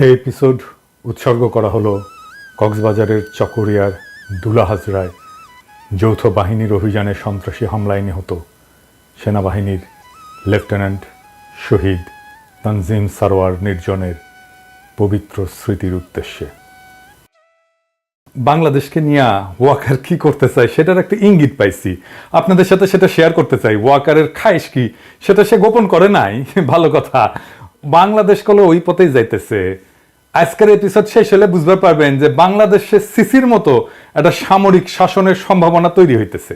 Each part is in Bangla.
এই এপিসোড উৎসর্গ করা হলো কক্সবাজারের চকরিয়ার দুলা হাজরায় যৌথ বাহিনীর অভিযানে সন্ত্রাসী হামলায় নিহত সেনাবাহিনীর লেফটেন্যান্ট শহীদ তানজিম সারোয়ার নির্জনের পবিত্র স্মৃতির উদ্দেশ্যে। বাংলাদেশকে নিয়ে ওয়াকার কি করতে চায় সেটার একটা ইঙ্গিত পাইছি, আপনাদের সাথে সেটা শেয়ার করতে চাই। ওয়াকারের খাইশ কি সেটা সে গোপন করে নাই, ভালো কথা। বাংলাদেশ কলে ওই পথেই যাইতেছে। আজকের এপিসোড শেষ হলে বুঝতে পারবেন যে বাংলাদেশে সিসির মতো একটা সামরিক শাসনের সম্ভাবনা তৈরি হইতেছে।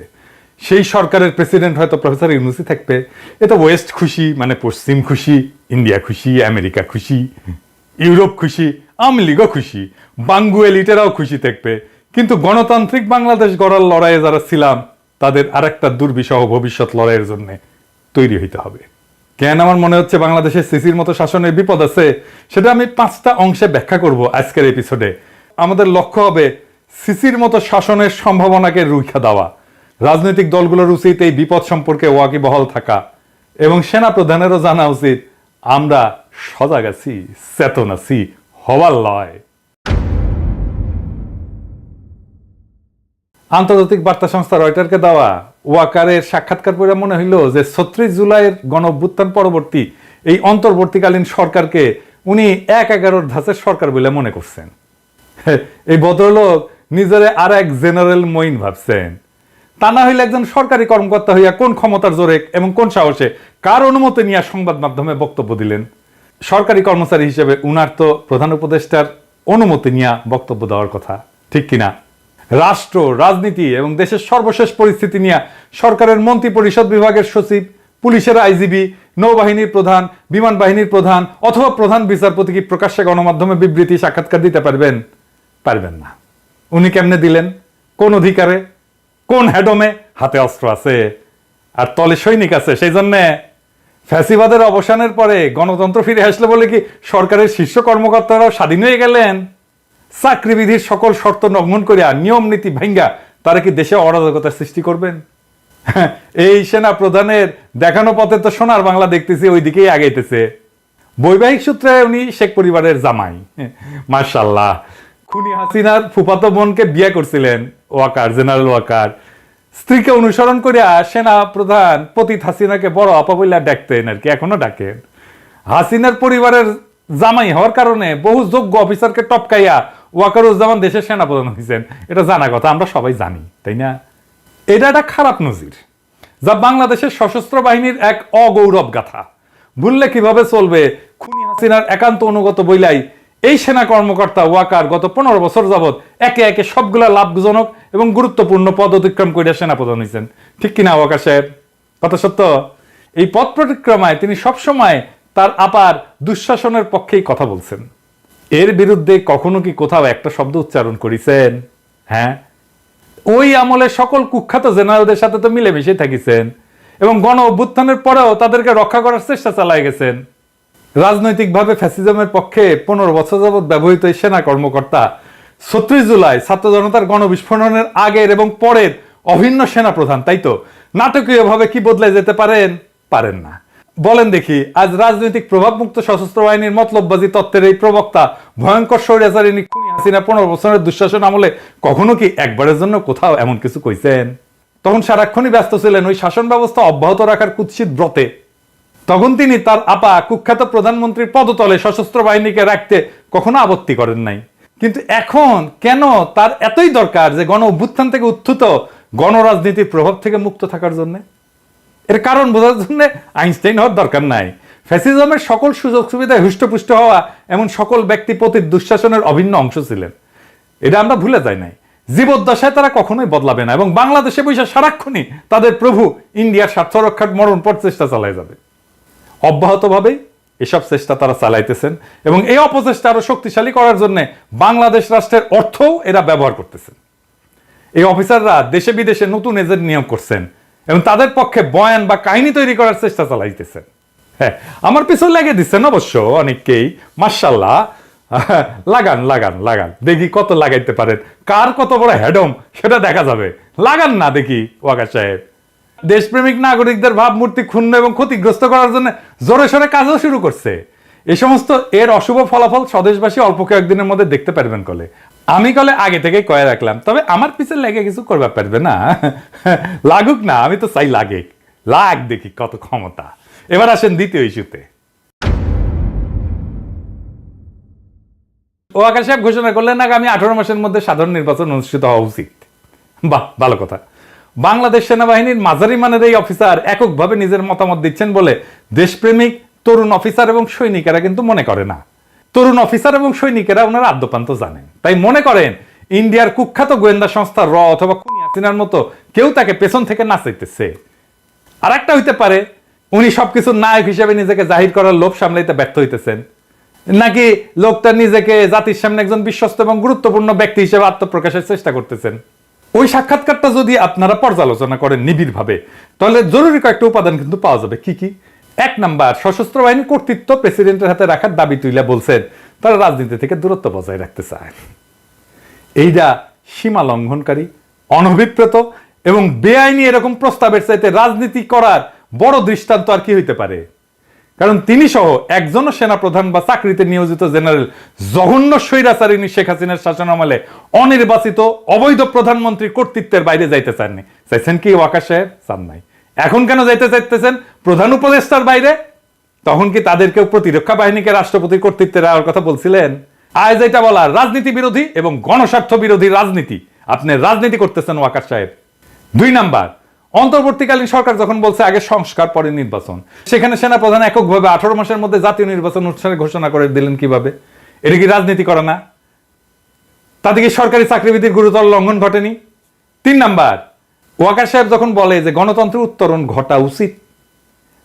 সেই সরকারের প্রেসিডেন্ট হয়তো প্রফেসর ইউনূসই থাকবে। এটা ওয়েস্ট খুশি, মানে পশ্চিম খুশি, ইন্ডিয়া খুশি, আমেরিকা খুশি, ইউরোপ খুশি, আওয়ামী লীগও খুশি, বাঙ্গু এলিটেরাও খুশি থাকবে। কিন্তু গণতান্ত্রিক বাংলাদেশ গড়ার লড়াইয়ে যারা ছিলাম তাদের আরেকটা দুর্বিষহ ভবিষ্যৎ লড়াইয়ের জন্য তৈরি হইতে হবে। কেন আমার মনে হচ্ছে বাংলাদেশের সিসির মতো শাসনের বিপদ আছে, সেটা আমি 5টা অংশে ব্যাখ্যা করব আজকের এপিসোডে। আমাদের লক্ষ্য হবে সিসির মতো শাসনের সম্ভাবনাকে রুখা দেওয়া। রাজনৈতিক দলগুলোর উচিত এই বিপদ সম্পর্কে ওয়াকিবহাল থাকা, এবং সেনা প্রধানেরও জানা উচিত আমরা সজাগ আছি, চেতন আছি, হওয়ার লয়। আন্তর্জাতিক বার্তা সংস্থা রয়টারকে দেওয়া ওয়াকারের সাক্ষাৎকার পড়ে মনে হইল যে 36 জুলাইয়ের গণ অভ্যুত্থান পরবর্তী এই অন্তর্বর্তীকালীন সরকারকে উনি 1/11 ধাঁচের সরকার বলে মনে করছেন। এই ভদ্রলোক নিজের আর এক জেনারেল মঈন ভাবছেন। তা না হইলে একজন সরকারি কর্মকর্তা হইয়া কোন ক্ষমতার জোরে এবং কোন সাহসে কার অনুমতি নিয়ে সংবাদ মাধ্যমে বক্তব্য দিলেন? সরকারি কর্মচারী হিসেবে উনার তো প্রধান উপদেষ্টার অনুমতি নিয়ে বক্তব্য দেওয়ার কথা, ঠিক কিনা? রাষ্ট্র, রাজনীতি এবং দেশের সর্বশেষ পরিস্থিতি নিয়ে সরকারের মন্ত্রী পরিষদ বিভাগের সচিব, পুলিশের আইজিবি, নৌবাহিনীর প্রধান, বিমান বাহিনীর প্রধান অথবা প্রধান বিচারপতি কি প্রকাশ্যে গণমাধ্যমে বিবৃতি, সাক্ষাৎকার দিতে পারবেন? পারবেন না। উনি কেমনে দিলেন? কোন অধিকারে? কোন হেডমে? হাতে অস্ত্র আছে আর তলে সৈনিক আছে। সেই জন্য ফ্যাসিবাদের অবসানের পরে গণতন্ত্র ফিরে আসলে বলে কি সরকারের শীর্ষ কর্মকর্তারাও স্বাধীন হয়ে গেলেন? চাকরিবিধির সকল শর্ত লঙ্ঘন করিয়া, নিয়ম নীতি ভাঙ্গা তারা কি দেশে অরাজকতার সৃষ্টি করবেন? এই সেনা প্রধানের দেখানো পথে তো সোনার বাংলা দেখতেছি ওই দিকেই আগাইতেছে। বৈবাহিক সূত্রে উনি শেখ পরিবারের জামাই, মাশাআল্লাহ। খুনি হাসিনার ফুফাতো বোনকে বিয়ে করছিলেন ওয়াকার, জেনারেল ওয়াকার। স্ত্রীকে অনুসরণ করিয়া সেনা প্রধান পতিত হাসিনাকে বড় আপা বইলা ডাকতেন আর কি, এখনো ডাকেন। হাসিনার পরিবারের জামাই হওয়ার কারণে বহু যোগ্য অফিসারকে টপকাইয়া ওয়াকারুজ্জামান দেশের সেনাপ্রধান হয়েছেন। এটা জানা কথা, আমরা সবাই জানি, তাই না? এটা একটা খারাপ নজির, যা বাংলাদেশের সশস্ত্র বাহিনীর এক অগৌরব গাথা। ভুললে কিভাবে চলবে? খুনি হাসিনার একান্ত অনুগত বইলাই এই সেনা কর্মকর্তা ওয়াকার গত 15 বছর যাবৎ একে একে সবগুলা লাভজনক এবং গুরুত্বপূর্ণ পদ অতিক্রম করে সেনাপ্রধান হয়েছেন, ঠিক কিনা ওয়াকার সাহেব? কথা সত্য। এই পথ পরিক্রমায় তিনি সবসময় তার আপার দুঃশাসনের পক্ষেই কথা বলছেন। এর বিরুদ্ধে কখনো কি কোথাও একটা শব্দ উচ্চারণ করেছেন? হ্যাঁ, ওই আমলে সকল কুখ্যাত জেনারেলদের সাথে তো মিলেমিশে থাকিছেন এবং গণ অভ্যুত্থানের পরেও তাদেরকে রক্ষা করার চেষ্টা চালায় গেছেন। রাজনৈতিকভাবে ফ্যাসিজমের পক্ষে 15 বছর যাবৎ ব্যবহৃত এই সেনা কর্মকর্তা 36 জুলাই ছাত্র জনতার গণবিস্ফোরণের আগের এবং পরের অভিন্ন সেনা প্রধান, তাই তো? নাটকীয়ভাবে কি বদলে যেতে পারেন? পারেন না। বলেন দেখি, আজ রাজনৈতিক প্রভাবমুক্ত সশস্ত্র বাহিনীর মতলববাজি তত্ত্বের এই প্রবক্তা ভয়ঙ্কর স্বৈরাচারিণী খুনি হাসিনা 15 বছরের দুঃশাসন আমলে কখনো কি একবারের জন্য কোথাও এমন কিছু কইছেন? তখন সারাক্ষণই ব্যস্ত ছিলেন ওই শাসন ব্যবস্থা অব্যাহত রাখার কুৎসিত ব্রতে। তখন তিনি তার আপা কুখ্যাত প্রধানমন্ত্রীর পদতলে সশস্ত্র বাহিনীকে রাখতে কখনো আপত্তি করেন নাই। কিন্তু এখন কেন তার এতই দরকার যে গণ অভ্যুত্থান থেকে উত্থিত গণরাজনীতির প্রভাব থেকে মুক্ত থাকার জন্য? এর কারণ বোঝার জন্য আইনস্টাইন হওয়ার দরকার নাই। ফ্যাসিজমের সকল সুযোগ সুবিধায় হুষ্টপুষ্ট হওয়া এমন সকল ব্যক্তি পতিত দুঃশাসনের অভিন্ন অংশ ছিলেন। এটা আমরা ভুলে যাই নাই। জীবদ্দশায় তারা কখনোই বদলাবে না এবং বাংলাদেশে বসে সারাক্ষণই তাদের প্রভু ইন্ডিয়ার স্বার্থ রক্ষার মরণপট চেষ্টা চালায় যাবে। অব্যাহতভাবেই এসব চেষ্টা তারা চালাইতেছেন এবং এই অপচেষ্টা আরো শক্তিশালী করার জন্য বাংলাদেশ রাষ্ট্রের অর্থও এরা ব্যবহার করতেছেন। এই অফিসাররা দেশে বিদেশে নতুন এজেন্ট নিয়োগ করছেন এবং তাদের পক্ষে বয়ান বা কাহিনী তৈরি করার চেষ্টা চালাইতেছেন। হ্যাঁ, আমার পিছনে লাগিয়ে দিচ্ছেন অবশ্য অনেককেই, মাশাআল্লাহ। লাগান লাগান লাগান, দেখি কত লাগাইতে পারেন, কার কত বড় হেডম সেটা দেখা যাবে। লাগান না দেখি ওয়াকার সাহেব। দেশপ্রেমিক নাগরিকদের ভাবমূর্তি ক্ষুণ্ণ এবং ক্ষতিগ্রস্ত করার জন্য জোরে সোরে কাজও শুরু করছে। এই সমস্ত এর অশুভ ফলাফল স্বদেশবাসী অল্প কয়েকদিনের মধ্যে দেখতে পারবেন কলে। আমি কলে আগে থেকেই কয়ে রাখলাম, তবে আমার পিছনে লেগে কিছু করবে পারবে না। লাগুক না, আমি তো চাই লাগে, লাগ দেখি কত ক্ষমতা। এবার আসেন দ্বিতীয় ইস্যুতে। ওয়াকার সাহেব ঘোষণা করলেন আগামী 18 মাসের মধ্যে সাধারণ নির্বাচন অনুষ্ঠিত হওয়া উচিত। বাহ, ভালো কথা। বাংলাদেশ সেনাবাহিনীর মাঝারি মানের এই অফিসার এককভাবে নিজের মতামত দিচ্ছেন বলে দেশপ্রেমিক তরুণ অফিসার এবং সৈনিকেরা কিন্তু মনে করে না। তরুণ অফিসার এবং সৈনিকেরা ওনারা আদ্যপান্ত জানেন, তাই মনে করেন ইন্ডিয়ার কুখ্যাত গোয়েন্দা সংস্থা র অথবা খুনি হাসিনার মতো কেউ তাকে পেছন থেকে নাচাইতেছে। আর একটা হইতে পারে উনি সবকিছু নায়ক হিসেবে নিজেকে জাহির করার লোভ সামলাইতে ব্যর্থ হইতেছেন, নাকি লোকটা নিজেকে জাতির সামনে একজন বিশ্বস্ত এবং গুরুত্বপূর্ণ ব্যক্তি হিসেবে আত্মপ্রকাশের চেষ্টা করতেছেন। ওই সাক্ষাৎকারটা যদি আপনারা পর্যালোচনা করেন নিবিড় ভাবে, তাহলে জরুরি কয়েকটা উপাদান কিন্তু পাওয়া যাবে। কি কি? 1 নাম্বার, সশস্ত্র বাহিনীর কর্তৃত্ব প্রেসিডেন্টের হাতে রাখার দাবি তুলে বলছেন তারা রাজনীতি থেকে দূরত্ব বজায় রাখতে চায়। এইটা সীমা লঙ্ঘনকারী, অনভিপ্রেত এবং বেআইনি এরকম প্রস্তাবের চাইতে রাজনীতি করার বড় দৃষ্টান্ত আর কি হইতে পারে? কারণ তিনি সহ একজনও সেনাপ্রধান বা চাকরিতে নিয়োজিত জেনারেল জঘন্য স্বৈরাচারিণী শেখ হাসিনার শাসনামলে অনির্বাচিত অবৈধ প্রধানমন্ত্রীর কর্তৃত্বের বাইরে যাইতে চাননি। চাইছেন কি ওয়াকার সাহেব? চান নাই। এখন কেন যাইতে চাইতেছেন প্রধান উপদেষ্টার বাইরে? তখন কি তাদেরকেও প্রতিরক্ষা বাহিনীকে রাষ্ট্রপতির কর্তৃত্বে দেওয়ার কথা বলছিলেন? আজ এটা বলার রাজনীতি বিরোধী এবং গণস্বার্থ বিরোধী রাজনীতি। আপনি রাজনীতি করতেছেন ওয়াকার সাহেব। 2 নাম্বার, অন্তর্বর্তীকালীন সরকার যখন বলছে আগে সংস্কার পরে নির্বাচন, সেখানে সেনাপ্রধান এককভাবে 18 মাসের মধ্যে জাতীয় নির্বাচন অনুষ্ঠানের ঘোষণা করে দিলেন কিভাবে? এটা কি রাজনীতি করে না? তাতে কি সরকারি চাকরিবিধির গুরুতর লঙ্ঘন ঘটেনি? 3 নাম্বার, ওয়াকার সাহেব যখন বলে যে গণতন্ত্রের উত্তরণ ঘটা উচিত,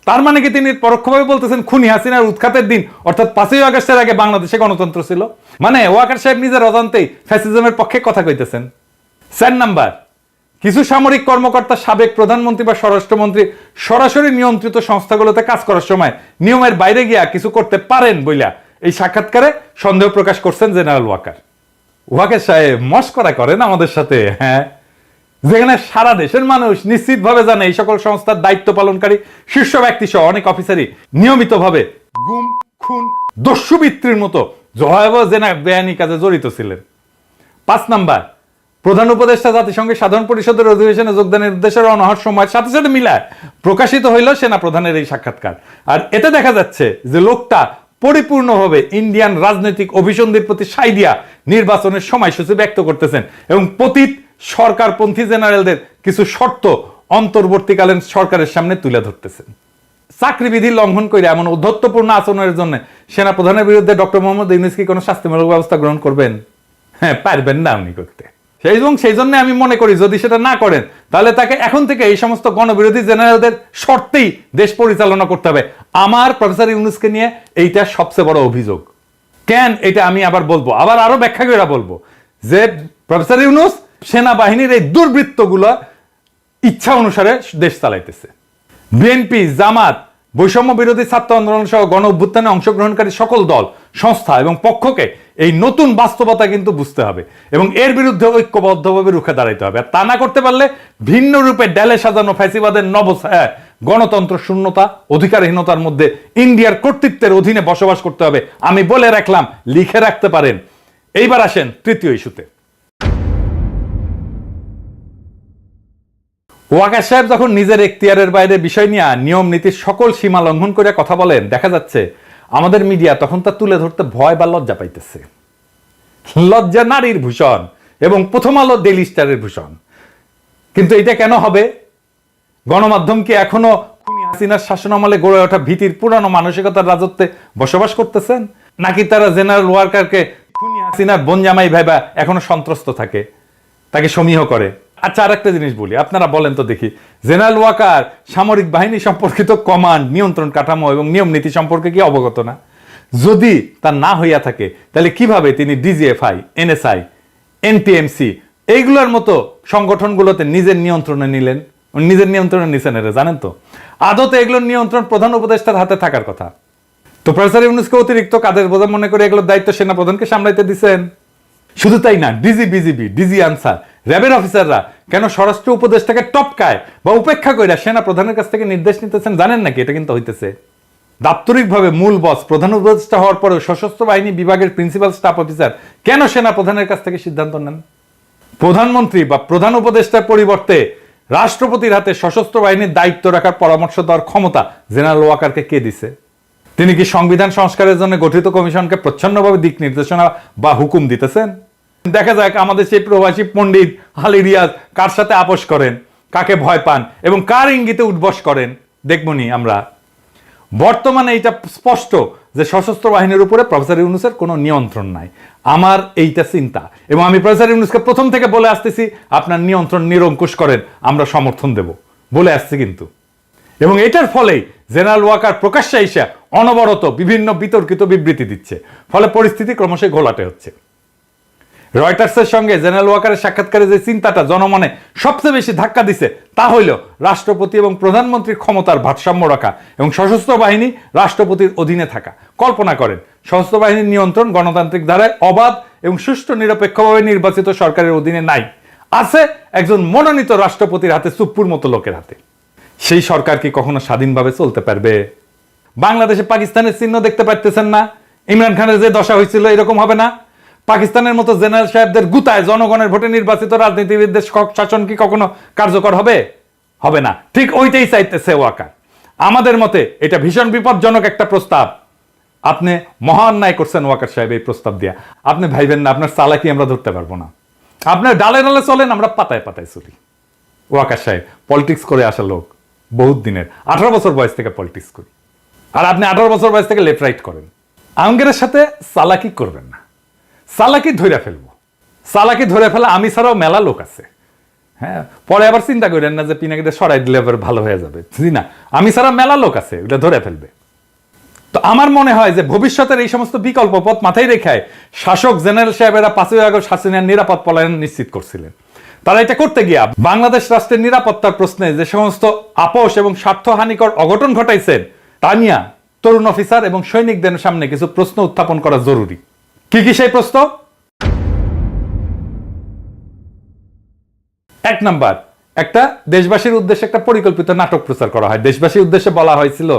তার মানে কি তিনি পরোক্ষভাবে বলতেছেন খুনি হাসিনার উৎখাতের দিন অর্থাৎ 5ই আগস্টের আগে বাংলাদেশে গণতন্ত্র ছিল? মানে ওয়াকার সাহেব নিজের অজান্তেই ফ্যাসিজমের পক্ষে কথা কইতেছেন। 4 নাম্বার, কিছু সামরিক কর্মকর্তা সাবেক প্রধানমন্ত্রী বা স্বরাষ্ট্রমন্ত্রী সরাসরি নিয়ন্ত্রিত সংস্থাগুলোতে কাজ করার সময় নিয়মের বাইরে গিয়া কিছু করতে পারেন বইলা এই সাক্ষাৎকারে সন্দেহ প্রকাশ করছেন জেনারেল ওয়াকার। ওয়াকার সাহেব মস্করা করেন আমাদের সাথে, হ্যাঁ? যেখানে সারা দেশের মানুষ নিশ্চিতভাবে জানে এই সকল সংস্থার দায়িত্ব পালনকারী শীর্ষ ব্যক্তি সহ অনেক অফিসারই নিয়মিতভাবে গুম, খুন, দস্যুবৃত্তির মতো ভয়াবহ বেআইনি কাজে জড়িত ছিলেন। 5 নাম্বার, প্রধান উপদেষ্টা জাতিসংঘের সাধারণ পরিষদের অধিবেশনে যোগদানের উদ্দেশ্যে রওনা হওয়ার সময় সাথে সাথে মিলায় প্রকাশিত হইল সেনা প্রধানের এই সাক্ষাৎকার। আর এতে দেখা যাচ্ছে যে লোকটা পরিপূর্ণভাবে ইন্ডিয়ান রাজনৈতিক অভিসন্ধির প্রতি সাই দিয়া নির্বাচনের সময়সূচি ব্যক্ত করতেছেন এবং পতিত সরকারপন্থী জেনারেলদের কিছু শর্ত অন্তর্বর্তীকালীন সরকারের সামনে তুলে ধরতেছেন। চাকরিবিধি লঙ্ঘন করে এমন ঔদ্ধত্যপূর্ণ আচরণের জন্য সেনাপ্রধানের বিরুদ্ধে ডক্টর মোহাম্মদ ইউনূস কি কোনো শাস্তিমূলক ব্যবস্থা গ্রহণ করবেন? হ্যাঁ, পারবেন না উনি করতে। সেই জন্য আমি মনে করি যদি সেটা না করেন তাহলে তাকে এখন থেকে এই সমস্ত গণবিরোধী জেনারেলদের শর্তেই দেশ পরিচালনা করতে হবে। আমার প্রফেসর ইউনূসকে নিয়ে এইটা সবচেয়ে বড় অভিযোগ। কেন এটা আমি আবার বলবো, আবার আরো ব্যাখ্যা করে বলবো যে প্রফেসর ইউনূস সেনাবাহিনীর এই দুর্বৃত্তগুলো ইচ্ছা অনুসারে দেশ চালাইতেছে। বিএনপি, জামাত, বৈষম্য বিরোধী ছাত্র আন্দোলন সহ গণ অভ্যুত্থানে অংশগ্রহণকারী সকল দল, সংস্থা এবং পক্ষকে এই নতুন বাস্তবতা কিন্তু বুঝতে হবে এবং এর বিরুদ্ধে ঐক্যবদ্ধভাবে রুখে দাঁড়াইতে হবে। আর তা না করতে পারলে ভিন্ন রূপে ডেলে সাজানো ফ্যাসিবাদের নবছায়া গণতন্ত্র শূন্যতা, অধিকারহীনতার মধ্যে ইন্ডিয়ার কর্তৃত্বের অধীনে বসবাস করতে হবে। আমি বলে রাখলাম, লিখে রাখতে পারেন। এইবার আসেন তৃতীয় ইস্যুতে। ওয়াকার সাহেব যখন নিজের এখতিয়ারের বাইরে বিষয় নিয়ে নিয়ম নীতির সকল সীমা লঙ্ঘন করে কথা বলেন, দেখা যাচ্ছে আমাদের মিডিয়া তখন তা তুলে ধরতে ভয় বা লজ্জা পাইতেছে। লজ্জা নারীর ভূষণ এবং প্রথম আলো ডেইলি স্টারের ভূষণ। কিন্তু এটা কেন হবে? গণমাধ্যম কি এখনো খুনি হাসিনার শাসনামলে গড়ে ওঠা ভীতির পুরানো মানসিকতার রাজত্বে বসবাস করতেছেন, নাকি তারা জেনারেল ওয়াকারকে খুনি হাসিনার বনজামাই ভাইবা এখনো সন্ত্রস্ত থাকে, তাকে সমীহ করে? আচ্ছা, আর একটা জিনিস বলি, আপনারা বলেন তো দেখি, জেনারেল ওয়াকার সামরিক বাহিনী সম্পর্কিত কমান্ড, নিয়ন্ত্রণ কাঠামো এবং নিয়ম নীতি সম্পর্কে কি অবগত না? যদি তা না হইয়া থাকে তাহলে কিভাবে তিনি ডিজিএফআই, এনএসআই, এনটিএমসি এইগুলোর মতো সংগঠনগুলোতে নিজের নিয়ন্ত্রণে নিলেন? নিজের নিয়ন্ত্রণে নিছেন এরা জানেন তো? আদতে এগুলোর নিয়ন্ত্রণ প্রধান উপদেষ্টার হাতে থাকার কথা। তো প্রফেসর ইউনূসকে অতিরিক্ত কাদের বোঝা মনে করে এগুলোর দায়িত্ব সেনা প্রধানকে সামলাইতে দিচ্ছেন। শুধু তাই না, ডিজি, বিজিবি, ডিজি আনসার, র্যাবের অফিসাররা কেন স্বরাষ্ট্র উপদেষ্টাকে টপকায় বা উপেক্ষা করে সেনা প্রধানের কাছ থেকে নির্দেশ নিতেছেন জানেন নাকি? এটা কিন্তু হইতেছে। দাপ্তরিকভাবে মূল বস প্রধান উপদেষ্টা হওয়ার পরেও সশস্ত্র বাহিনী বিভাগের প্রিন্সিপাল স্টাফ অফিসার কেন সেনা প্রধানের কাছ থেকে সিদ্ধান্ত নেন? প্রধানমন্ত্রী বা প্রধান উপদেষ্টার পরিবর্তে রাষ্ট্রপতির হাতে সশস্ত্র বাহিনীর দায়িত্ব রাখার পরামর্শ দেওয়ার ক্ষমতা জেনারেল ওয়াকারকে কে দিছে? তিনি কি সংবিধান সংস্কারের জন্য গঠিত কমিশনকে প্রচ্ছন্নভাবে দিক নির্দেশনা বা হুকুম দিতেছেন? দেখা যাক আমাদের সেই প্রবাসী পণ্ডিত আলী রিয়াজ কার সাথে আপোষ করেন, কাকে ভয় পান এবং কার ইঙ্গিতে উঠবস করেন দেখবনি আমরা। বর্তমানে এটা স্পষ্ট যে সশস্ত্র বাহিনীর উপরে প্রফেসর ইউনূসের কোনো নিয়ন্ত্রণ নাই। আমার এইটা চিন্তা, এবং আমি প্রফেসর ইউনূসকে প্রথম থেকে বলে আসতেছি আপনার নিয়ন্ত্রণ নিরঙ্কুশ করেন, আমরা সমর্থন দেব বলে আসছি কিন্তু। এবং এটার ফলেই জেনারেল ওয়াকার প্রকাশ্যে এসে অনবরত বিভিন্ন বিতর্কিত বিবৃতি দিচ্ছে, ফলে পরিস্থিতি ক্রমশই ঘোলাটে হচ্ছে। রয়টার্সের সঙ্গে জেনারেল ওয়াকারের সাক্ষাৎকারে যে চিন্তাটা জনমনে সবচেয়ে বেশি ধাক্কা দিছে তা হইল রাষ্ট্রপতি এবং প্রধানমন্ত্রীর ক্ষমতার ভারসাম্য রাখা এবং সশস্ত্র বাহিনী রাষ্ট্রপতির অধীনে থাকা। কল্পনা করেন সশস্ত্র বাহিনীর নিয়ন্ত্রণ গণতান্ত্রিক ধারায় অবাধ এবং সুষ্ঠু নিরপেক্ষভাবে নির্বাচিত সরকারের অধীনে নাই, আছে একজন মনোনীত রাষ্ট্রপতির হাতে, চুপ্পুর মতো লোকের হাতে। সেই সরকার কি কখনো স্বাধীনভাবে চলতে পারবে? বাংলাদেশে পাকিস্তানের চিহ্ন দেখতে পারতেছেন না? ইমরান খানের যে দশা হয়েছিল এরকম হবে না? পাকিস্তানের মতো জেনারেল সাহেবদের গুতায় জনগণের ভোটে নির্বাচিত রাজনীতিবিদদের শাসন কি কখনো কার্যকর হবে? হবে না। ঠিক ওইটাই চাইতেছে ওয়াকার। আমাদের মতে এটা ভীষণ বিপজ্জনক একটা প্রস্তাব। আপনি মহা অন্যায় করছেন ওয়াকার সাহেব এই প্রস্তাব দিয়া। আপনি ভাইবেন না আপনার চালাকি আমরা ধরতে পারবো না। আপনার ডালে ডালে চলেন, আমরা পাতায় পাতায় চলি। ওয়াকার সাহেব পলিটিক্স করে আসা লোক, বহুত দিনের, 18 বছর বয়স থেকে পলিটিক্স করি, আর আপনি 18 বছর বয়স থেকে লেফট রাইট করেন। আঙ্গেরের সাথে চালাকি করবেন না, চালাকি ধরে ফেলবো। চালাকি ধরে ফেলা আমি ছাড়াও মেলা লোক আছে। হ্যাঁ, পরে আবার চিন্তা করেন না যে পিনাকিটা সরাই দিলে আবার ভালো হয়ে যাবে। জি না, আমি ছাড়া মেলা লোক আছে, ওটা ধরে ফেলবে। তো আমার মনে হয় যে ভবিষ্যতের এই সমস্ত বিকল্প পথ মাথায় রেখে শাসক জেনারেল সাহেবেরা 5ই আগস্ট হাসিনার নিরাপদ পলায়ন নিশ্চিত করছিলেন। তারা এটা করতে গিয়া বাংলাদেশ রাষ্ট্রের নিরাপত্তার প্রশ্নে যে সমস্ত আপোষ এবং স্বার্থহানিকর অঘটন ঘটাইছেন তা নিয়ে তরুণ অফিসার এবং সৈনিকদের সামনে কিছু প্রশ্ন উত্থাপন করা জরুরি। কি কি সেই প্রশ্ন? 1 নাম্বার, একটা দেশবাসীর উদ্দেশ্যে একটা পরিকল্পিত নাটক প্রচার করা হয়। দেশবাসীর উদ্দেশ্যে বলা হয়েছিল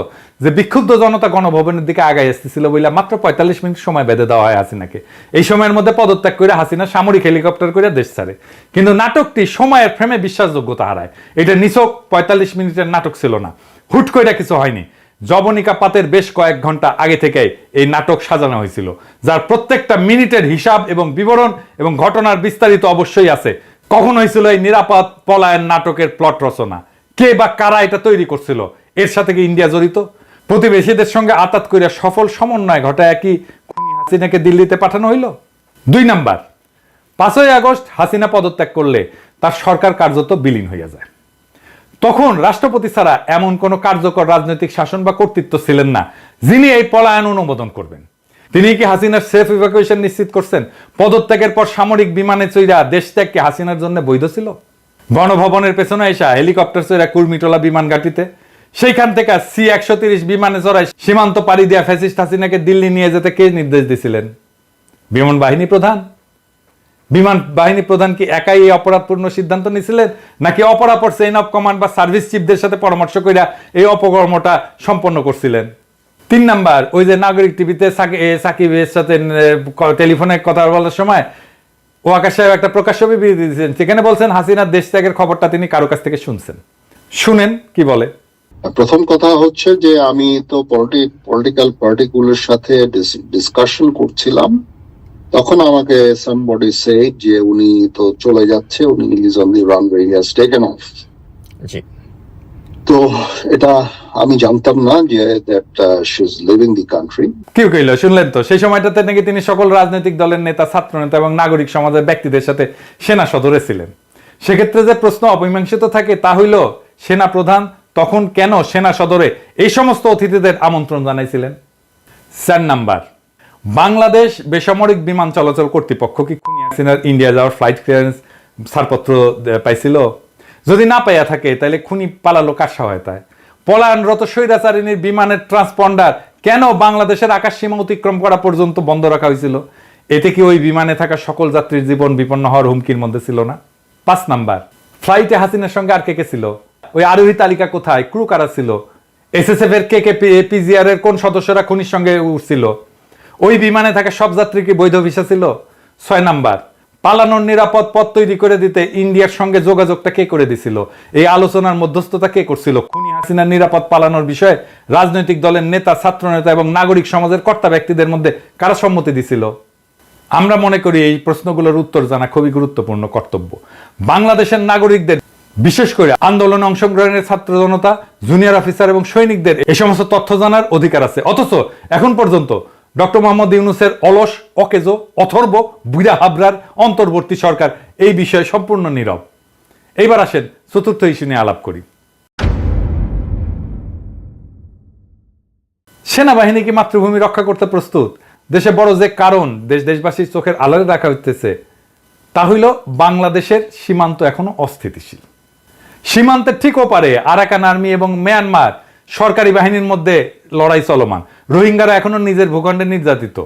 যে বিক্ষুব্ধ জনতা গণভবনের দিকে আগায় আসতেছিল বলে মাত্র 45 মিনিট সময় বেঁধে দেওয়া হয় হাসিনাকে। এই সময়ের মধ্যে পদত্যাগ করে হাসিনা সামরিক হেলিকপ্টার করে দেশ ছাড়ে। কিন্তু নাটকটি সময়ের ফ্রেমে বিশ্বাসযোগ্যতা হারায়। এটা নিছক 45 মিনিটের নাটক ছিল না, হুট করে কিছু হয়নি। জবনিকা পাতের বেশ কয়েক ঘন্টা আগে থেকে এই নাটক সাজানো হয়েছিল, যার প্রত্যেকটা মিনিটের হিসাব এবং বিবরণ এবং ঘটনার বিস্তারিত অবশ্যই আছে। কখন হয়েছিল এই নিরাপদ পলায়ন নাটকের প্লট রচনা? কে বা কারা এটা তৈরি করছিল? এর সাথে কি ইন্ডিয়া জড়িত? প্রতিবেশীদের সঙ্গে আতাত করে সফল সমন্বয় ঘটায় কি খুনি হাসিনাকে দিল্লিতে পাঠানো হইল? 2 নাম্বার, 5ই আগস্ট হাসিনা পদত্যাগ করলে তার সরকার কার্যত বিলীন হইয়া যায়। তখন রাষ্ট্রপতি ছাড়া এমন কোন কার্যকর রাজনৈতিক শাসন বা কর্তৃত্ব ছিলেন না যিনি এই পলায়ন অনুমোদন করবেন। তিনি কি হাসিনার সেফ ইভাকুয়েশন নিশ্চিত করছেন? পদত্যাগের পর সামরিক বিমানে চইরা দেশ ত্যাগ কি হাসিনার জন্য বৈধ ছিল? গণভবনের পেছনে এসা হেলিকপ্টার চইরা কুর্মিটোলা বিমান ঘাটিতে, সেইখান থেকে C-130 বিমানে চড়াই সীমান্ত পাড়ি দিয়া ফ্যাসিস্ট হাসিনাকে দিল্লি নিয়ে যেতে কে নির্দেশ দিয়েছিলেন? বিমান বাহিনী প্রধান। বিমান বাহিনী প্রধান কি একাই এই অপরাধপূর্ণ সিদ্ধান্ত নিয়েছিলেন, নাকি অপরাপর চেইন অফ কমান্ড বা সার্ভিস চিফদের সাথে পরামর্শ কইরা এই অপকর্মটা সম্পন্ন করছিলেন? 3 নাম্বার, ওই যে নাগরিক টিভিতে সাকিবের সাথে টেলিফোনে কথা বলার সময় ওয়াকার সাহেব একটা প্রকাশ্য বিবৃতি দিয়েছেন, সেখানে বলছেন হাসিনার দেশ ত্যাগের খবরটা তিনি কারো কাছ থেকে শুনছেন। শুনেন কি বলে। প্রথম কথা হচ্ছে যে আমি তো পলিটিক্যাল পার্টিগুলোর সাথে ডিসকাশন করছিলাম, তখন আমাকে somebody said যে উনি তো চলে যাচ্ছে, উনি is on the runway, he has taken off. জি, তো এটা আমি জানতাম না যে that she is leaving the country. কি কইলো শুনলেন তো? সেই সময়টাতে নাকি তিনি সকল রাজনৈতিক দলের নেতা, ছাত্র নেতা এবং নাগরিক সমাজের ব্যক্তিদের সাথে সেনা সদরে ছিলেন। সেক্ষেত্রে যে প্রশ্ন অমীমাংসিত থাকে তা হইল, সেনা প্রধান তখন কেন সেনা সদরে এই সমস্ত অতিথিদের আমন্ত্রণ জানাইছিলেন? 4 নাম্বার, বাংলাদেশ বেসামরিক বিমান চলাচল কর্তৃপক্ষ কি খুনি হাসিনার ইন্ডিয়া যাওয়ার ফ্লাইট ক্লিয়ারেন্স ছাড়পত্র পাইছিল? যদি না পাইয়া থাকে তাহলে খুনি পালালো কার সহায়তায়? পলায়নরত স্বৈরাচারিণীর বিমানের ট্রান্সপন্ডার কেন বাংলাদেশের আকাশ সীমা অতিক্রম করা পর্যন্ত বন্ধ রাখা হয়েছিল? এতে কি ওই বিমানে থাকা সকল যাত্রীর জীবন বিপন্ন হওয়ার হুমকির মধ্যে ছিল না? 5 নাম্বার, ফ্লাইটে হাসিনার সঙ্গে আর কে কে ছিল? ওই আরোহী তালিকা কোথায়? ক্রু কারা ছিল? এসএসএফ এর পিজিআর এর কোন সদস্যরা খুনির সঙ্গে উঠছিল? ওই বিমানে থাকা সব যাত্রী কি বৈধ ভিসা ছিল? 6 নাম্বার, পালানোর নিরাপদ পথ তৈরি করে দিতে ইন্ডিয়ার সঙ্গে যোগাযোগটা কে করে দিছিল? এই আলোচনার মধ্যস্থতা কে করছিল? খুনি হাসিনার নিরাপদ পালানোর বিষয়ে রাজনৈতিক দলের নেতা, ছাত্র নেতা এবং নাগরিক সমাজের কর্তা ব্যক্তিদের মধ্যে কারা সম্মতি দিছিল? আমরা মনে করি এই প্রশ্নগুলোর উত্তর জানা খুবই গুরুত্বপূর্ণ কর্তব্য। বাংলাদেশের নাগরিকদের, বিশেষ করে আন্দোলনে অংশগ্রহণের ছাত্র জনতা, জুনিয়র অফিসার এবং সৈনিকদের এই সমস্ত তথ্য জানার অধিকার আছে। অথচ এখন পর্যন্ত ডক্টর মোহাম্মদ ইউনূসের অলস, অকেজো, অথর্ব, বুড়া হাবরার অন্তর্বর্তী সরকার এই বিষয়ে সম্পূর্ণ নীরব। এইবার আসেন চতুর্থ ইস্যু নিয়ে আলাপ করি। সেনাবাহিনী কি মাতৃভূমি রক্ষা করতে প্রস্তুত? দেশে বড় যে কারণ দেশবাসীর চোখের আড়ালে রাখা হইতেছে তা হইল বাংলাদেশের সীমান্ত এখনো অস্থিতিশীল। সীমান্তের ঠিক ওপারে আরাকান আর্মি এবং মিয়ানমার সরকারি বাহিনীর মধ্যে লড়াই চলমান। রোহিঙ্গারা এখনো নিজের ভূখণ্ডে নির্যাতিত।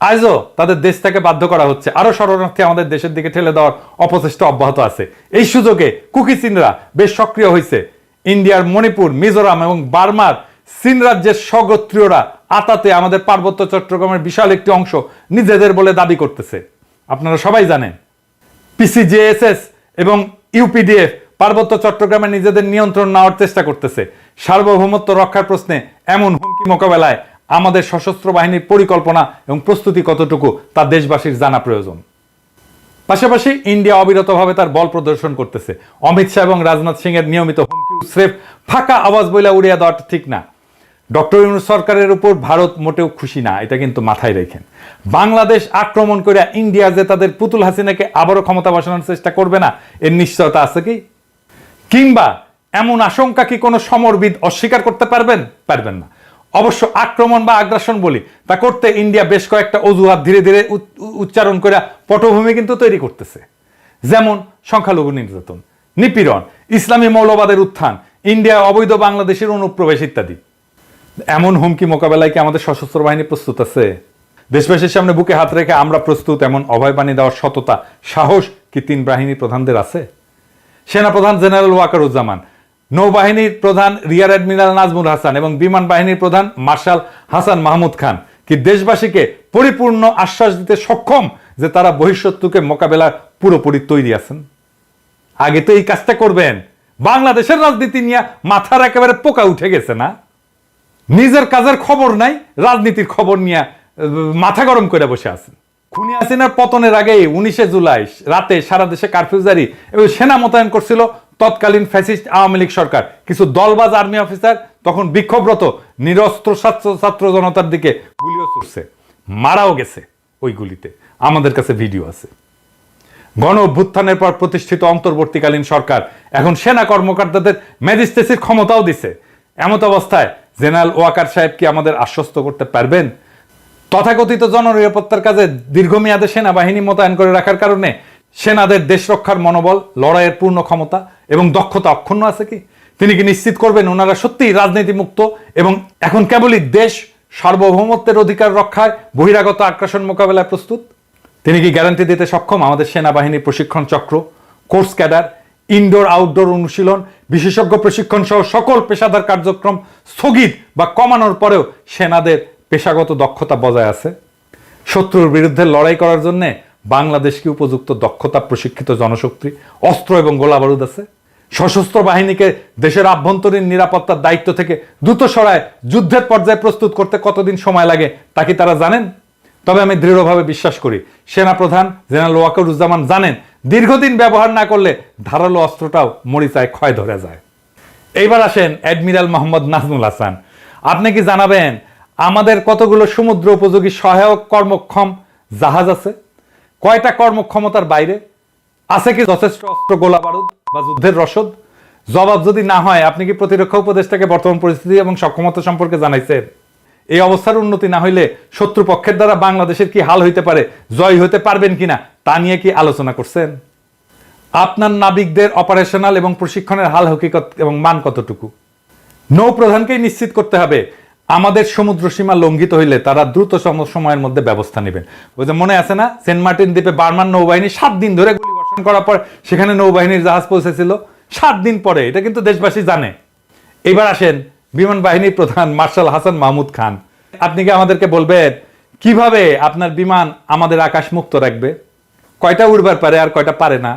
আজও তাদের দেশ থেকে বাধ্য করা হচ্ছে। আরো শরণার্থী আমাদের দেশের দিকে ঠেলে দেওয়ার অপচেষ্টা অব্যাহত আছে। এই সুযোগে কুকি চীনরা বেশ সক্রিয় হয়েছে। ইন্ডিয়ার মণিপুর, মিজোরাম এবং বার্মার চীন রাজ্যের স্বগোত্রীয়রা আতাতে আমাদের পার্বত্য চট্টগ্রামের বিশাল একটি অংশ নিজেদের বলে দাবি করতেছে। আপনারা সবাই জানেন পিসিজেএসএস এবং ইউপিডিএফ পার্বত্য চট্টগ্রামে নিজেদের নিয়ন্ত্রণ নেওয়ার চেষ্টা করতেছে। সার্বভৌমত্ব রক্ষার প্রশ্নে এমন হুমকি মোকাবেলায় আমাদের সশস্ত্র বাহিনীর পরিকল্পনা এবং প্রস্তুতি কতটুকু তা দেশবাসীর জানা প্রয়োজন। পাশাপাশি ইন্ডিয়া অবিরতভাবে তার বল প্রদর্শন করতেছে। অমিত শাহ এবং রাজনাথ সিং এর নিয়মিত হুমকি স্রেফ ফাঁকা আওয়াজ বইলা উড়িয়ে দেওয়াটা ঠিক না। ডক্টর ইউনূস সরকারের উপর ভারত মোটেও খুশি না, এটা কিন্তু মাথায় রেখেন। বাংলাদেশ আক্রমণ করে ইন্ডিয়া যে তাদের পুতুল হাসিনাকে আবারও ক্ষমতা বসানোর চেষ্টা করবে না এর নিশ্চয়তা আছে কি? কিংবা এমন আশঙ্কা কি কোনো সমরবিদ অস্বীকার করতে পারবেন? পারবেন না। অবশ্য আক্রমণ বা আগ্রাসন বলি তা করতে ইন্ডিয়া বেশ কয়েকটা অজুহাত ধীরে ধীরে উচ্চারণ করে পটভূমি কিন্তু তৈরি করতেছে। যেমন সংখ্যালঘু নির্যাতন, নিপীড়ন, ইসলামী মৌলবাদের উত্থান, ইন্ডিয়া অবৈধ বাংলাদেশের অনুপ্রবেশ ইত্যাদি। এমন হুমকি মোকাবেলায় কি আমাদের সশস্ত্র বাহিনী প্রস্তুত আছে? দেশবাসীর সামনে বুকে হাত রেখে আমরা প্রস্তুত এমন অভয়বাণী দেওয়ার সততা, সাহস কি তিন বাহিনী প্রধানদের আছে? সেনাপ্রধান জেনারেল ওয়াকারুজ্জামান, নৌবাহিনীর প্রধান রিয়ার অ্যাডমিরাল নাজমুল হাসান এবং বিমান বাহিনীর প্রধান মার্শাল হাসান মাহমুদ খান কি দেশবাসীকে পরিপূর্ণ আশ্বাস দিতে সক্ষম যে তারা বহিঃশত্রুকে মোকাবেলার পুরোপুরি তৈরি আছেন? আগে তো এই কাজটা করবেন। বাংলাদেশের রাজনীতি নিয়ে মাথার একেবারে পোকা উঠে গেছে না? নিজের কাজের খবর নাই, রাজনীতির খবর নিয়ে মাথা গরম করে বসে আছেন। খুনি হাসিনার পতনের আগে 19 জুলাই রাতে সারা দেশে কারফিউ জারি এবং সেনা মোতায়েন করছিল তৎকালীন ফ্যাসিস্ট আওয়ামী লীগ সরকার। কিছু দলবাজ আর্মি অফিসার তখন বিক্ষোভরত নিরস্ত্র ছাত্র জনতার দিকে গুলিও ছুড়ছে, মারাও গেছে ওই গুলিতে। আমাদের কাছে ভিডিও আছে। গণ অভ্যুত্থানের পর প্রতিষ্ঠিত অন্তর্বর্তীকালীন সরকার এখন সেনা কর্মকর্তাদের ম্যাজিস্ট্রেসির ক্ষমতাও দিছে। এমত অবস্থায় জেনারেল ওয়াকার সাহেব কি আমাদের আশ্বস্ত করতে পারবেন তথাকথিত জননিরাপত্তার কাজে দীর্ঘমেয়াদে সেনাবাহিনী মোতায়েন করে রাখার কারণে সেনাদের দেশ রক্ষার মনোবল, লড়াইয়ের পূর্ণ ক্ষমতা এবং দক্ষতা অক্ষুণ্ণ আছে কি? তিনি কি নিশ্চিত করবেন ওনারা সত্যিই রাজনীতি মুক্ত এবং এখন কেবলই দেশ সার্বভৌমত্বের অধিকার রক্ষায় বহিরাগত আগ্রাসন মোকাবেলায় প্রস্তুত? তিনি কি গ্যারান্টি দিতে সক্ষম আমাদের সেনাবাহিনীর প্রশিক্ষণ চক্র, কোর্স ক্যাডার, ইনডোর আউটডোর অনুশীলন, বিশেষজ্ঞ প্রশিক্ষণ সহ সকল পেশাদার কার্যক্রম স্থগিত বা কমানোর পরেও সেনাদের পেশাগত দক্ষতা বজায় আছে? শত্রুর বিরুদ্ধে লড়াই করার জন্য বাংলাদেশ কি উপযুক্ত দক্ষতা, প্রশিক্ষিত জনশক্তি, অস্ত্র এবং গোলাবারুদ আছে? সশস্ত্র বাহিনীকে দেশের আভ্যন্তরীণ নিরাপত্তার দায়িত্ব থেকে দ্রুত সরায় যুদ্ধের পর্যায়ে প্রস্তুত করতে কতদিন সময় লাগে তা কি তারা জানেন? তবে আমি দৃঢ়ভাবে বিশ্বাস করি সেনাপ্রধান জেনারেল ওয়াকারুজ্জামান জানেন দীর্ঘদিন ব্যবহার না করলে ধারালো অস্ত্রটাও মরিচায় ক্ষয় ধরে যায়। এইবার আসেন অ্যাডমিরাল মোহাম্মদ নাজমুল হাসান, আপনি কি জানাবেন আমাদের কতগুলো সমুদ্র উপযোগী সহায়ক কর্মক্ষম জাহাজ আছে? কয়টা কর্মক্ষমতার বাইরে আছে? কি যথেষ্ট অস্ত্র, গোলা বারুদ বা যুদ্ধের রসদ? জবাব যদি না হয় আপনি কি প্রতিরক্ষা উপদেষ্টাকে বর্তমান পরিস্থিতি এবং সক্ষমতা সম্পর্কে জানাইছেন? এই অবস্থার উন্নতি না হইলে শত্রুপক্ষের দ্বারা বাংলাদেশের কি হাল হইতে পারে, জয় হইতে পারবেন কিনা তা নিয়ে কি আলোচনা করছেন? আপনার নাবিকদের অপারেশনাল এবং প্রশিক্ষণের হাল হকিকত এবং মান কতটুকু? নৌ প্রধানকেই নিশ্চিত করতে হবে আমাদের সমুদ্র সীমা লঙ্ঘিত হইলে তারা দ্রুত সময়ের মধ্যে ব্যবস্থা নেবেন। ওই যে মনে আছে না, সেন্ট মার্টিন দ্বীপে বার্মান নৌবাহিনী 7 দিন ধরে গুলি বর্ষণ করার পর সেখানে নৌবাহিনীর জাহাজ পৌঁছেছিল 7 দিন পরে। এটা কিন্তু দেশবাসী জানে। এবার আসেন বিমান বাহিনী প্রধান মার্শাল হাসান মাহমুদ খান। আপনি কি আমাদেরকে বলবেন কিভাবে আপনার বিমান আমাদের আকাশ মুক্ত রাখবে? কয়টা উড়বার পারে আর কয়টা পারে না?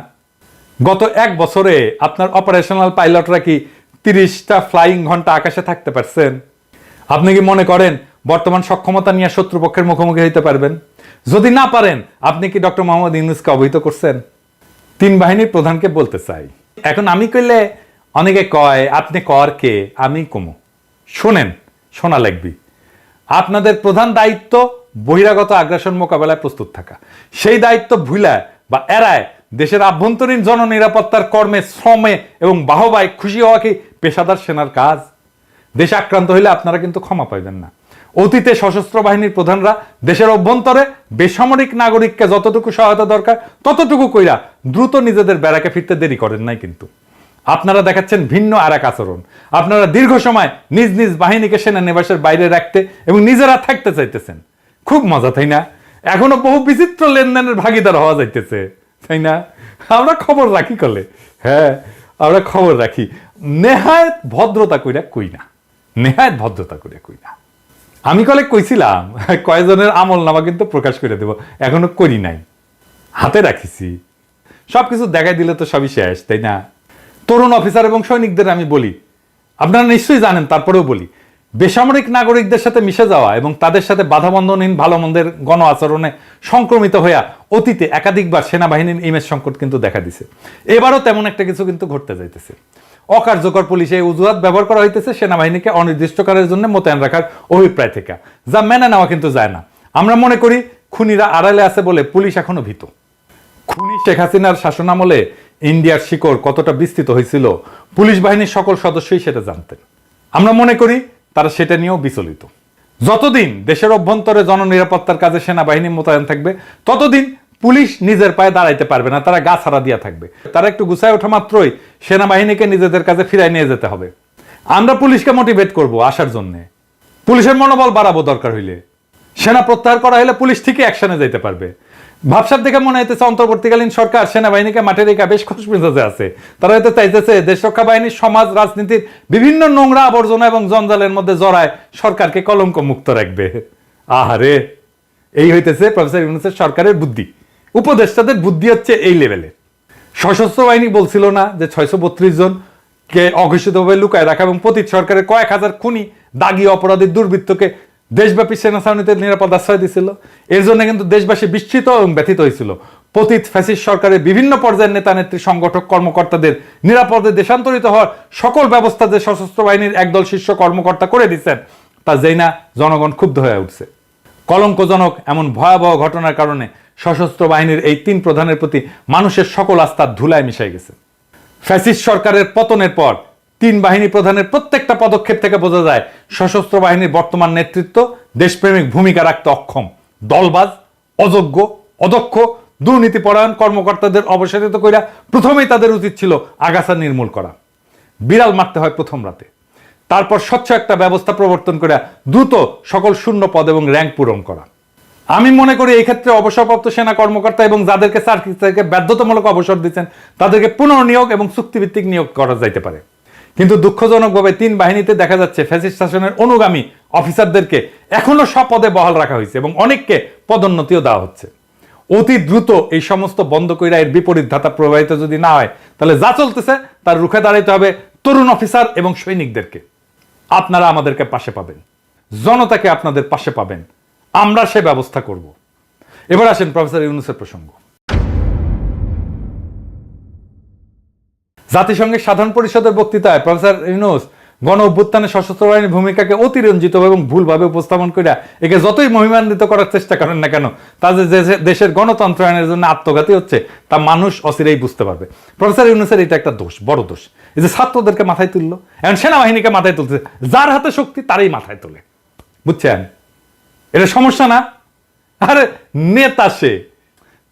গত 1 বছরে আপনার অপারেশনাল পাইলটরা কি 30টা ফ্লাইং ঘন্টা আকাশে থাকতে পারছেন? আপনি কি মনে করেন বর্তমান সক্ষমতা নিয়ে শত্রুপক্ষের মুখোমুখি হইতে পারবেন? যদি না পারেন, আপনি কি ডক্টর মোহাম্মদ ইউনূসকে অবহিত করছেন? 3 বাহিনীর প্রধানকে বলতে চাই, এখন আমি কইলে অনেকে কয় আপনি কর কে, আমি কমু। শোনেন, শোনা লাগবি। আপনাদের প্রধান দায়িত্ব বহিরাগত আগ্রাসন মোকাবেলায় প্রস্তুত থাকা। সেই দায়িত্ব ভুলায় বা এড়ায় দেশের আভ্যন্তরীণ জননিরাপত্তার কর্মে, শ্রমে এবং বাহবায় খুশি হওয়া কি পেশাদার সেনার কাজ? দেশ আক্রান্ত হইলে আপনারা কিন্তু ক্ষমা পাইবেন না। অতীতে সশস্ত্র বাহিনীর প্রধানরা দেশের অভ্যন্তরে বেসামরিক নাগরিককে যতটুকু সহায়তা দরকার ততটুকু কইরা দ্রুত নিজেদের ব্যারাকে ফিরতে দেরি করেন নাই। কিন্তু আপনারা দেখাচ্ছেন ভিন্ন আর এক আচরণ। আপনারা দীর্ঘ সময় নিজ নিজ বাহিনীকে সেনানিবাসের বাইরে রাখতে এবং নিজেরা থাকতে চাইতেছেন। খুব মজা, তাই না? এখনো বহু বিচিত্র লেনদেনের ভাগিদার হওয়া যাইতেছে, তাই না? আমরা খবর রাখি কলে, হ্যাঁ আমরা খবর রাখি। নেহায়েত ভদ্রতা কইরা কই না, নেহায়েত ভদ্রতা কইরা কই না। আমি কলে কইছিলাম কয়েকজনের আমল নামা কিন্তু প্রকাশ করে দেব, এখনো করি নাই, হাতে রাখিছি। সবকিছু দেখাই দিলে তো সবই শেষ, তাই না? তরুণ অফিসার এবং সৈনিকদের আমি বলি, আপনারা নিশ্চয়ই জানেন, তারপরেও বলি, বেসামরিক নাগরিকদের সাথে মিশে যাওয়া এবং তাদের সাথে বাধাবন্ধনহীন ভালো মন্দের গণ আচরণে সংক্রমিত হইয়া অতীতে একাধিকবার সেনাবাহিনীর ইমেজ সংকট কিন্তু দেখা দিছে। এবারও তেমন একটা কিছু কিন্তু ঘটতে যাইতেছে। অকার্যকর পুলিশে অজুহাত ব্যবহার করা হইতেছে সেনাবাহিনীকে অনির্দিষ্টকালের জন্য মোতায়েন রাখার অভিপ্রায় থেকে, যা মেনে নেওয়া কিন্তু যায় না। আমরা মনে করি খুনিরা আড়ালে আছে বলে পুলিশ এখনো ভীত। খুনি শেখ হাসিনার শাসনামলে ইন্ডিয়ার শিকড় কতটা বিস্তৃত হয়েছিল পুলিশ বাহিনীর সকল সদস্যই সেটা জানতেন। আমরা মনে করি তারা সেটা নিয়েও বিচলিত। যতদিন দেশের অভ্যন্তরে জননিরাপত্তার কাজে সেনাবাহিনী মোতায়েন থাকবে ততদিন পুলিশ নিজের পায়ে দাঁড়াইতে পারবে না, তারা গা ছাড়া দিয়া থাকবে। তারা একটু গুছায় ওঠা মাত্রই সেনাবাহিনীকে নিজেদের কাছে ফিরাই নিয়ে যেতে হবে। আমরা পুলিশকে মোটিভেট করব আসার জন্য, পুলিশের মনোবল বাড়াবো দরকার হইলে। সেনা প্রত্যাহার করা হলে পুলিশ ঠিকই অ্যাকশনে যাইতে পারবে। ভাবসাব দেখে মনে হইতেছে অন্তর্বর্তীকালীন সরকার সেনাবাহিনীকে মাঠে রেখা বেশ খুশ মেজাজে আছে। তারা হয়তো চাইতেছে দেশ রক্ষা বাহিনীর সমাজ রাজনীতির বিভিন্ন নোংরা আবর্জনা এবং জঞ্জালের মধ্যে জড়ায় সরকারকে কলঙ্ক মুক্ত রাখবে। আহারে, এই হইতেছে প্রফেসর ইউনূসের সরকারের বুদ্ধি। উপদেষ্টাদের বুদ্ধি হচ্ছে এই লেভেলে। সশস্ত্র বাহিনী বলছিল না যে 632 জনকে অঘোষিতভাবে লুকায় রাখা এবং পতিত সরকারের কয়েক হাজার খুনি, দাগী অপরাধী, দুর্বৃত্তকে দেশব্যাপী সেনা ছাউনিতে নিরাপদ আশ্রয় দিছিল। এর জন্য কিন্তু দেশবাসী বিস্মিত এবং ব্যথিত হয়েছিল। পতিত ফ্যাসিস্ট সরকারের বিভিন্ন পর্যায়ের নেতা নেত্রী, সংগঠক, কর্মকর্তাদের নিরাপদে দেশান্তরিত হওয়ার সকল ব্যবস্থা যে সশস্ত্র বাহিনীর একদল শীর্ষ কর্মকর্তা করে দিচ্ছেন তা যেই না জনগণ ক্ষুব্ধ হয়ে উঠছে। কলঙ্কজনক এমন ভয়াবহ ঘটনার কারণে সশস্ত্র বাহিনীর এই 3 প্রধানের প্রতি মানুষের সকল আস্থা ধুলায় মিশাই গেছে। ফ্যাসিস্ট সরকারের পতনের পর 3 বাহিনী প্রধানের প্রত্যেকটা পদক্ষেপ থেকে বোঝা যায় সশস্ত্র বাহিনীর বর্তমান নেতৃত্ব দেশপ্রেমিক ভূমিকা রাখতে অক্ষম। দলবাজ, অযোগ্য, অদক্ষ, দুর্নীতিপরায়ণ কর্মকর্তাদের অবসারিত কইরা প্রথমেই তাদের উচিত ছিল আগাছা নির্মূল করা। বিড়াল মারতে হয় প্রথম রাতে, তারপর স্বচ্ছ একটা ব্যবস্থা প্রবর্তন করে দ্রুত সকল শূন্য পদ এবং র্যাঙ্ক পূরণ করা। আমি মনে করি এই ক্ষেত্রে অবসরপ্রাপ্ত সেনা কর্মকর্তা এবং যাদেরকে চাকরি থেকে বাধ্যতামূলক অবসর দিচ্ছেন তাদেরকে পুনর্নিয়োগ এবং চুক্তিভিত্তিক নিয়োগ করা যাইতে পারে। কিন্তু দুঃখজনকভাবে 3 বাহিনীতে দেখা যাচ্ছে ফ্যাসিস্ট শাসনের অনুগামী অফিসারদেরকে এখনো সব পদে বহাল রাখা হয়েছে এবং অনেককে পদোন্নতিও দেওয়া হচ্ছে। অতি দ্রুত এই সমস্ত বন্ধ কইরা এর বিপরীত ধাতা প্রবাহিত যদি না হয় তাহলে যা চলতেছে তার রুখে দাঁড়াইতে হবে তরুণ অফিসার এবং সৈনিকদেরকে। আপনারা আমাদেরকে পাশে পাবেন, জনতাকে আপনাদের পাশে পাবেন, আমরা সে ব্যবস্থা করব। এবার আসেন প্রফেসর ইউনূসের প্রসঙ্গ। জাতিসংঘের সাধারণ পরিষদের বক্তৃতায় প্রফেসর ইউনূস গণ অভ্যুত্থানে সশস্ত্র বাহিনীর ভূমিকাকে অতিরঞ্জিত এবং ভুলভাবে উপস্থাপন করে একে যতই মহিমান্বিত করার চেষ্টা করেন না কেন, তা যে দেশের গণতন্ত্রায়নের জন্য আত্মঘাতী হচ্ছে তা মানুষ অচিরেই বুঝতে পারবে। প্রফেসর ইউনূসের এটা একটা দোষ, বড় দোষ। এই যে ছাত্রদেরকে মাথায় তুললো, এখন সেনাবাহিনীকে মাথায় তুলছে, যার হাতে শক্তি তারই মাথায় তোলে। বুঝছেন, এটা সমস্যা না? আরে নেতা সে,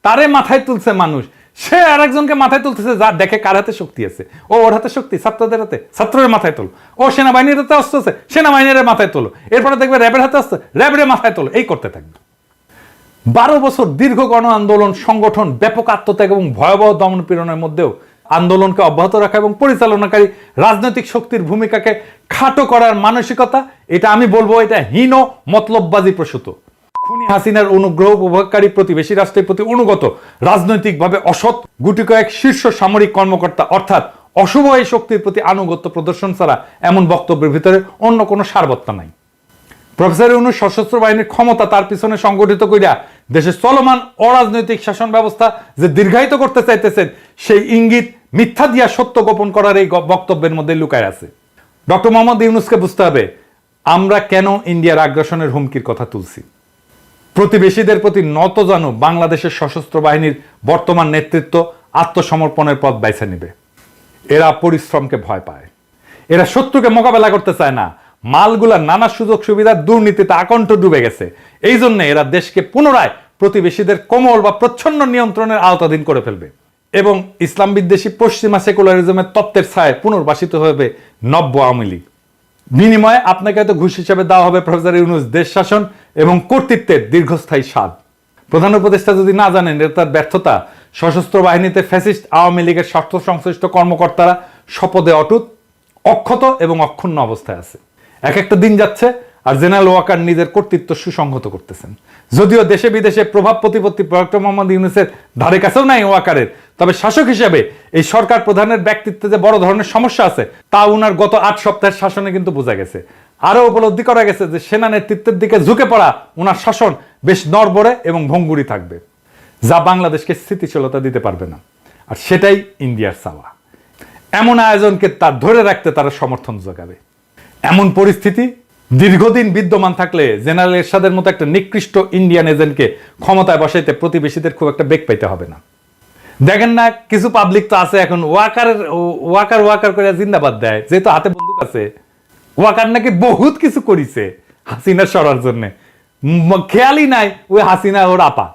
তারে মাথায় তুলছে মানুষ, সে আর একজনকে মাথায় তুলতেছে যা দেখে কার হাতে শক্তি আছে। ও ওর হাতে শক্তি, ছাত্রদের হাতে, ছাত্রের মাথায় তোলো। ও সেনাবাহিনীর হাতে অস্ত্র আছে, সেনাবাহিনীর মাথায় তোলো। এরপরে দেখবে র্যাবের হাতে আসছে, র্যাবের মাথায় তোলো। এই করতে থাকবে। 12 বছর দীর্ঘ গণ আন্দোলন, সংগঠন, ব্যাপক আত্মত্যাগ এবং ভয়াবহ দমন পীড়নের মধ্যেও আন্দোলনকে অব্যাহত রাখা এবং পরিচালনাকারী রাজনৈতিক শক্তির ভূমিকাকে খাটো করার মানসিকতা, এটা আমি বলবো এটা হীন মতলববাজি প্রসূত। খুনি হাসিনার অনুগ্রহ উপভোগকারী প্রতিবেশী রাষ্ট্রের প্রতি অনুগত রাজনৈতিকভাবে অসৎ গুটি কয়েক শীর্ষ সামরিক কর্মকর্তা অর্থাৎ অশুভ এই শক্তির প্রতি আনুগত্য প্রদর্শন ছাড়া এমন বক্তব্যের ভিতরে অন্য কোনো সারবত্তা নাই। প্রফেসর ইউনূস সশস্ত্র বাহিনীর ক্ষমতা তার পিছনে সংগঠিত কইরা দেশের চলমান অরাজনৈতিক শাসন ব্যবস্থা যে দীর্ঘায়িত করতে চাইতেছেন সেই ইঙ্গিত মিথ্যা দিয়া সত্য গোপন করার এই বক্তব্যের মধ্যে লুকায় আছে। ডক্টর মোহাম্মদ ইউনূসকে বুঝতে হবে আমরা কেন ইন্ডিয়ার আগ্রাসনের হুমকির কথা তুলছি। প্রতিবেশীদের প্রতি নত জানু বাংলাদেশের সশস্ত্র বাহিনীর বর্তমান নেতৃত্ব আত্মসমর্পণের পথ বেছে নেবে। এরা পরিশ্রমকে ভয় পায়, এরা শত্রুকে মোকাবেলা করতে চায় না, মালগুলা নানা সুযোগ সুবিধার দুর্নীতিতে আকণ্ঠ ডুবে গেছে। এই জন্য এরা দেশকে পুনরায় প্রতিবেশীদের কোমল বা প্রচ্ছন্ন নিয়ন্ত্রণের আওতাধীন করে ফেলবে এবং ইসলাম বিদ্বেষী পশ্চিমা সেকুলারিজমের তত্ত্বের ছায় পুনর্বাসিত হবে নব্য আওয়ামী লীগ। বিনিময়ে আপনাকে হয়তো ঘুষ হিসেবে দেওয়া হবে প্রফেসর ইউনূস দেশ শাসন এবং কর্তৃত্বের দীর্ঘস্থায়ী স্বাদ। প্রধান উপদেষ্টা যদি না জানেন এটা তার ব্যর্থতা। সশস্ত্র বাহিনীতে ফ্যাসিস্ট আওয়ামী লীগের স্বার্থ সংশ্লিষ্ট কর্মকর্তারা শপথে অটুট, অক্ষত এবং অক্ষুণ্ণ অবস্থায় আছে। এক একটা দিন যাচ্ছে আর জেনারেল ওয়াকার নিজের কর্তৃত্ব সুসংহত করতেছেন। যদিও দেশে বিদেশে প্রভাব প্রতিপত্তি ডক্টর মোহাম্মদ ইউনূসের ধারে কাছেও নাই ওয়াকারের, তবে শাসক হিসেবে এই সরকার প্রধানের ব্যক্তিত্বে যে বড় ধরনের সমস্যা আছে তা উনার গত 8 সপ্তাহের শাসনে কিন্তু বোঝা গেছে। আরো উপলব্ধি করা গেছে যে সেনা নেতৃত্বের দিকে ঝুঁকে পড়া উনার শাসন বেশ নড়বড়ে এবং ভঙ্গুরি থাকবে, যা বাংলাদেশকে স্থিতিশীলতা দিতে পারবে না। আর সেটাই ইন্ডিয়ার চাওয়া। এমন আয়োজনকে তার ধরে রাখতে তারা সমর্থন যোগাবে। এমন পরিস্থিতি দীর্ঘদিন বিদ্যমান থাকলে জেনারেল এরশাদের মতো একটা নিকৃষ্ট ইন্ডিয়ান এজেন্টকে ক্ষমতায় বসাইতে প্রতিবেশীদের খুব একটা বেগ পাইতে হবে না। দেখেন না কিছু পাবলিক তো আছে এখন ওয়াকার করে জিন্দাবাদ দেয়, যেহেতু হাতে বন্দুক আছে। ওয়াকার নাকি বহুত কিছু করিছে হাসিনা সরার জন্য, খেয়ালই নাই ওই হাসিনা ওর আপা।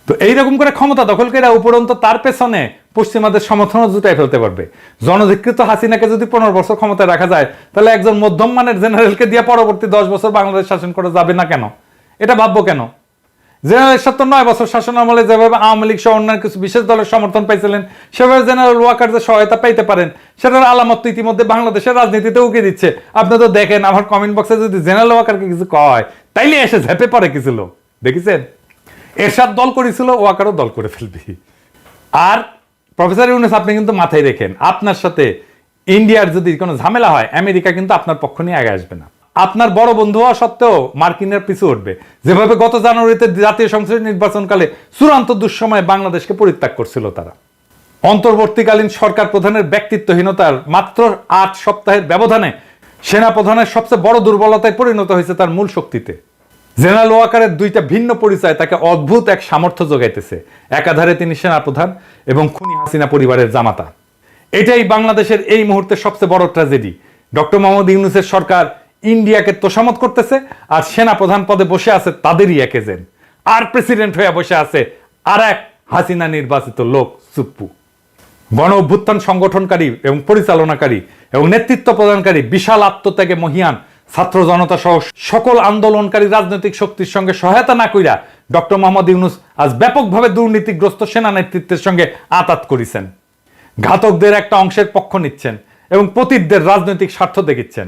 তো এইরকম করে ক্ষমতা দখল করে উপরন্ত তার পেছনে পশ্চিমাদের সমর্থনও জুটাই ফেলতে পারবে। জনধিকৃত হাসিনাকে যদি 15 বছর ক্ষমতায় রাখা যায় তাহলে একজন মধ্যম মানের জেনারেলকে দিয়ে পরবর্তী 10 বছর বাংলাদেশ শাসন করা যাবে না কেন? এটা ভাববো কেন? জেনারেল 9 বছর শাসন আমলে যেভাবে আওয়ামী লীগ সহ অন্যান্য কিছু বিশেষ দলের সমর্থন পাইছিলেন সেভাবে জেনারেল ওয়াকার যে সহায়তা পাইতে পারেন সেটার আলামত তো ইতিমধ্যে বাংলাদেশের রাজনীতিতে উকি দিচ্ছে। আপনি তো দেখেন আমার কমেন্ট বক্সে যদি জেনারেল ওয়াকারকে কিছু কয় তাইলে এসে ঝেপে পড়ে কিছু লোক, দেখেছেন? এরশাদ দল করেছিল, ওয়াকারও দল করে ফেলবি। আর প্রফেসর ইউনূস আপনি কিন্তু মাথায় রেখেন আপনার সাথে ইন্ডিয়ার যদি কোনো ঝামেলা হয় আমেরিকা কিন্তু আপনার পক্ষ নিয়ে আগে আসবে না। আপনার বড় বন্ধু হওয়া সত্ত্বেও মার্কিনের পিছু উঠবে। যেভাবে গত জানুয়ারিতে জাতীয় সংসদ নির্বাচনকালে চূড়ান্ত দুঃসময়ে বাংলাদেশকে পরিত্যাগ করছিল তারা। অন্তর্বর্তীকালীন সরকার প্রধানের ব্যক্তিত্বহীনতার মাত্র 8 সপ্তাহের ব্যবধানে সেনা প্রধানের সবচেয়ে বড় দুর্বলতায় পরিণত হয়েছে তার মূল শক্তিতে। জেনারেল ওয়াকারের দুইটা ভিন্ন পরিচয় তাকে অদ্ভুত এক সামর্থ্য যোগাইতেছে। একাধারে তিনি সেনাপ্রধান এবং খুনি হাসিনা পরিবারের জামাতা। এটাই বাংলাদেশের এই মুহূর্তে সবচেয়ে বড় ট্র্যাজেডি। ডক্টর মোহাম্মদ ইউনূসের সরকার ইন্ডিয়াকে তোষামত করতেছে আর সেনা প্রধান পদে বসে আছে তাদেরই এক এজেন্ট, আর প্রেসিডেন্ট হয়ে বসে আছে আর এক হাসিনা নির্বাচিত লোক সুপ্পু। গণ অভ্যুত্থান সংগঠনকারী এবং পরিচালনাকারী এবং নেতৃত্ব প্রদানকারী বিশাল আত্মত্যাগে মহিয়ান ছাত্র জনতা সহ সকল আন্দোলনকারী রাজনৈতিক শক্তির সঙ্গে সহায়তা না কইরা ডক্টর মোহাম্মদ ইউনূস আজ ব্যাপকভাবে দুর্নীতিগ্রস্ত সেনা নেতৃত্বের সঙ্গে আঁতাত করেছেন। ঘাতকদের একটা অংশের পক্ষ নিচ্ছেন এবং পতিতদের রাজনৈতিক স্বার্থ দেখিচ্ছেন।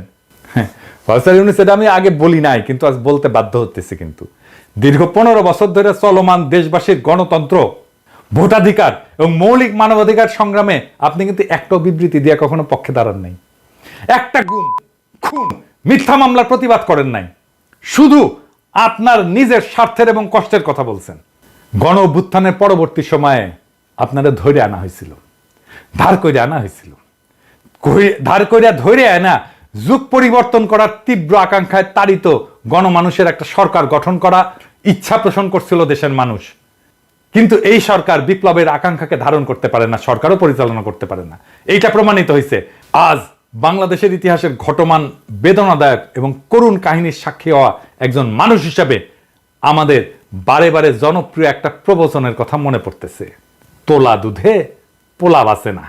প্রফেসর ইউনূস এটা আমি আগে বলি নাই, কিন্তু আজ বলতে বাধ্য হতেছি। কিন্তু দীর্ঘ 15 বছর ধরে চলমান দেশবাসীর গণতন্ত্র, ভোটাধিকার এবং মৌলিক মানবাধিকার সংগ্রামে আপনি কিন্তু একটা বিবৃতি দিয়ে কখনো পক্ষে দাঁড়ান নাই, একটা গুম খুন মিথ্যা মামলার প্রতিবাদ করেন নাই, শুধু আপনার নিজের স্বার্থের এবং কষ্টের কথা বলছেন। গণ অভ্যুত্থানের পরবর্তী সময়ে আপনারা ধরে আনা হয়েছিল, ধার করে আনা হয়েছিল, ধার করিয়া ধরে আনা যুগ পরিবর্তন করার তীব্র আকাঙ্ক্ষায় তাড়িত গণমানুষের একটা সরকার গঠন করা ইচ্ছা পোষণ করছিল দেশের মানুষ। কিন্তু এই সরকার বিপ্লবের আকাঙ্ক্ষাকে ধারণ করতে পারে না, সরকারও পরিচালনা করতে পারে না। এইটা প্রমাণিত হয়েছে। আজ বাংলাদেশের ইতিহাসের ঘটমান বেদনাদায়ক এবং করুণ কাহিনীর সাক্ষী হওয়া একজন মানুষ হিসাবে আমাদের বারে বারে জনপ্রিয় একটা প্রবচনের কথা মনে পড়তেছে, তোলা দুধে পোলা বাসে না।